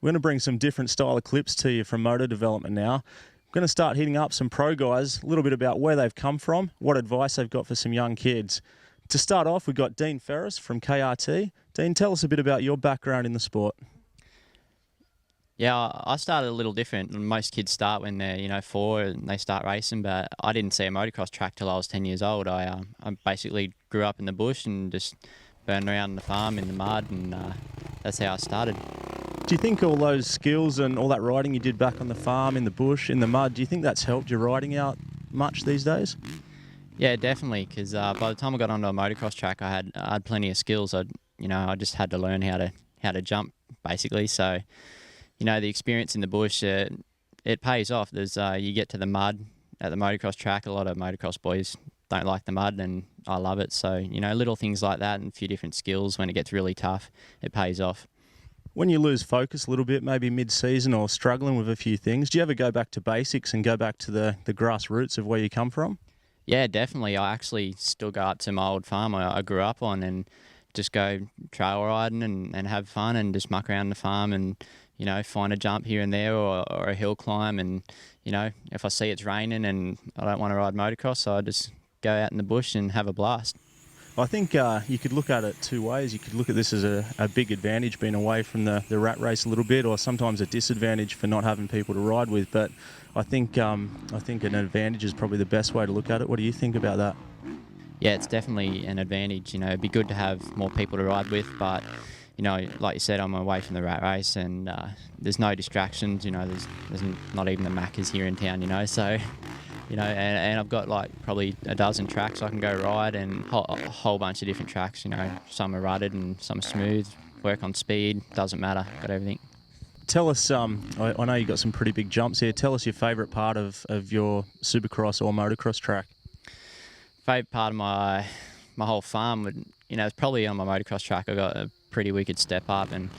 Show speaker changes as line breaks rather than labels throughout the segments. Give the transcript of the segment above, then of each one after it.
We're going to bring some different style of clips to you from Motodevelopment now. I'm going to start hitting up some pro guys, a little bit about where they've come from, what advice they've got for some young kids. To start off, we've got Dean Ferris from KRT. Dean, tell us a bit about your background in the sport.
Yeah, I started a little different. Most kids start when they're 4 and they start racing, but I didn't see a motocross track till I was 10 years old. I basically grew up in the bush and just burned around the farm in the mud, and that's how I started.
Do you think all those skills and all that riding you did back on the farm, in the bush, in the mud, do you think that's helped your riding out much these days?
Yeah, definitely, because by the time I got onto a motocross track, I had plenty of skills. I just had to learn how to jump, basically. So, the experience in the bush, it pays off. There's you get to the mud at the motocross track. A lot of motocross boys don't like the mud, and I love it. So, little things like that and a few different skills, when it gets really tough, it pays off.
When you lose focus a little bit, maybe mid-season or struggling with a few things, do you ever go back to basics and go back to the grassroots of where you come from?
Yeah, definitely. I actually still go up to my old farm I grew up on and just go trail riding and have fun and just muck around the farm and, find a jump here and there or a hill climb. And, if I see it's raining and I don't want to ride motocross, so I just go out in the bush and have a blast.
I think you could look at it two ways. You could look at this as a big advantage, being away from the rat race a little bit, or sometimes a disadvantage for not having people to ride with. But I think an advantage is probably the best way to look at it. What do you think about that?
Yeah, it's definitely an advantage. It'd be good to have more people to ride with, but like you said, I'm away from the rat race, and there's no distractions. There's not even the Maccas here in town. So. And I've got probably a dozen tracks I can go ride, and a whole bunch of different tracks. Some are rutted and some are smooth. Work on speed, doesn't matter. Got everything.
Tell us, I know you got some pretty big jumps here. Tell us your favourite part of your supercross or motocross track.
Favourite part of my whole farm would, it's probably on my motocross track. I got a pretty wicked step up, and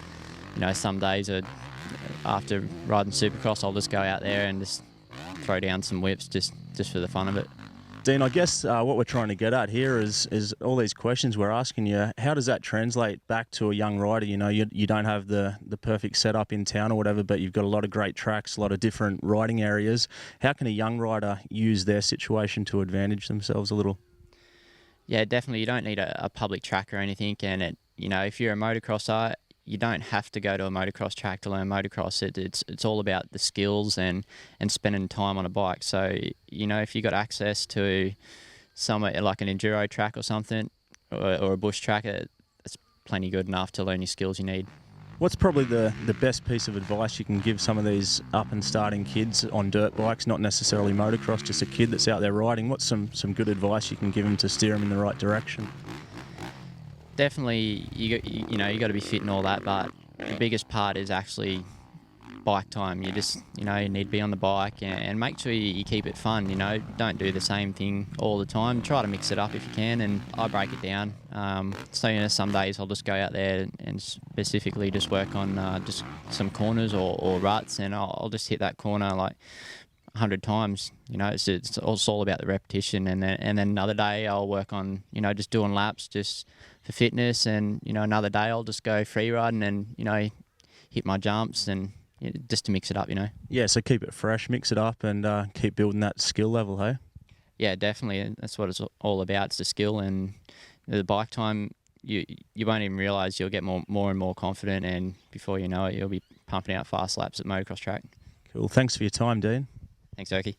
some days after riding supercross, I'll just go out there and just throw down some whips just for the fun of it.
Dean, I guess what we're trying to get at here is all these questions we're asking you. How does that translate back to a young rider? You don't have the perfect setup in town or whatever, but you've got a lot of great tracks, a lot of different riding areas. How can a young rider use their situation to advantage themselves a little?
Yeah, definitely. You don't need a public track or anything, and if you're a motocrosser, you don't have to go to a motocross track to learn motocross. It's all about the skills and spending time on a bike. So, if you got access to somewhere like an enduro track or something, or a bush track, it's plenty good enough to learn your skills you need.
What's probably the best piece of advice you can give some of these up and starting kids on dirt bikes, not necessarily motocross, just a kid that's out there riding? What's some good advice you can give them to steer them in the right direction?
Definitely, you got to be fit and all that, but the biggest part is actually bike time. You just, you need to be on the bike and make sure you keep it fun. Don't do the same thing all the time. Try to mix it up if you can, and I break it down. So, some days I'll just go out there and specifically just work on just some corners or ruts, and I'll just hit that corner 100 times. It's all about the repetition, and then another day I'll work on just doing laps just for fitness, and another day I'll just go free riding and hit my jumps and just to mix it up.
Yeah, so keep it fresh, mix it up, and keep building that skill level, hey?
Yeah, definitely. That's what it's all about. It's the skill, and the bike time. You won't even realise you'll get more and more confident, and before you know it, you'll be pumping out fast laps at motocross track.
Cool. Thanks for your time, Dean.
Thanks, Oki.